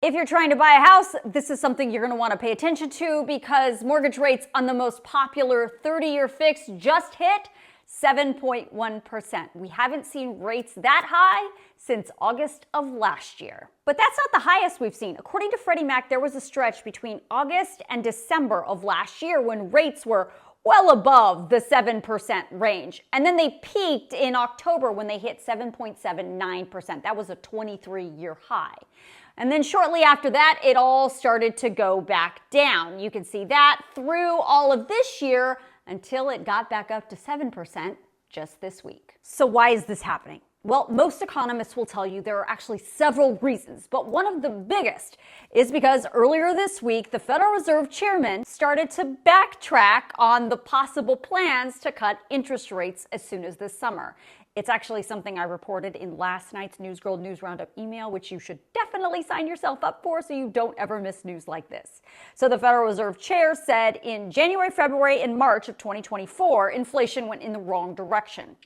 If you're trying to buy a house, this is something you're going to want to pay attention to because mortgage rates on the most popular 30-year fix just hit 7.1%. We haven't seen rates that high since August of last year. But that's not the highest we've seen. According to Freddie Mac, there was a stretch between August and December of last year when rates were well above the 7% range. And then they peaked in October when they hit 7.79%. That was a 23-year high. And then shortly after that, it all started to go back down. You can see that through all of this year until it got back up to 7% just this week. So why is this happening? Well, most economists will tell you there are actually several reasons, but one of the biggest is because earlier this week, the Federal Reserve Chairman started to backtrack on the possible plans to cut interest rates as soon as this summer. It's actually something I reported in last night's NewsGirl News Roundup email, which you should definitely sign yourself up for so you don't ever miss news like this. So the Federal Reserve Chair said in January, February, and March of 2024, inflation went in the wrong direction,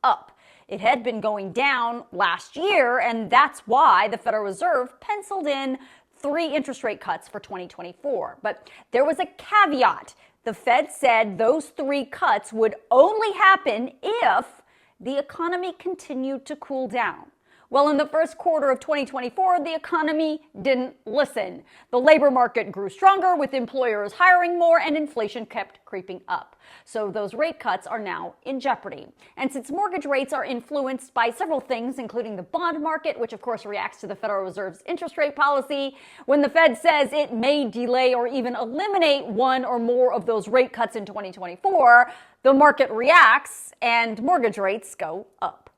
up. It had been going down last year, and that's why the Federal Reserve penciled in 3 interest rate cuts for 2024. But there was a caveat. The Fed said those 3 cuts would only happen if the economy continued to cool down. Well, in the first quarter of 2024, the economy didn't listen. The labor market grew stronger with employers hiring more and inflation kept creeping up. So those rate cuts are now in jeopardy. And since mortgage rates are influenced by several things, including the bond market, which of course reacts to the Federal Reserve's interest rate policy, when the Fed says it may delay or even eliminate one or more of those rate cuts in 2024, the market reacts and mortgage rates go up.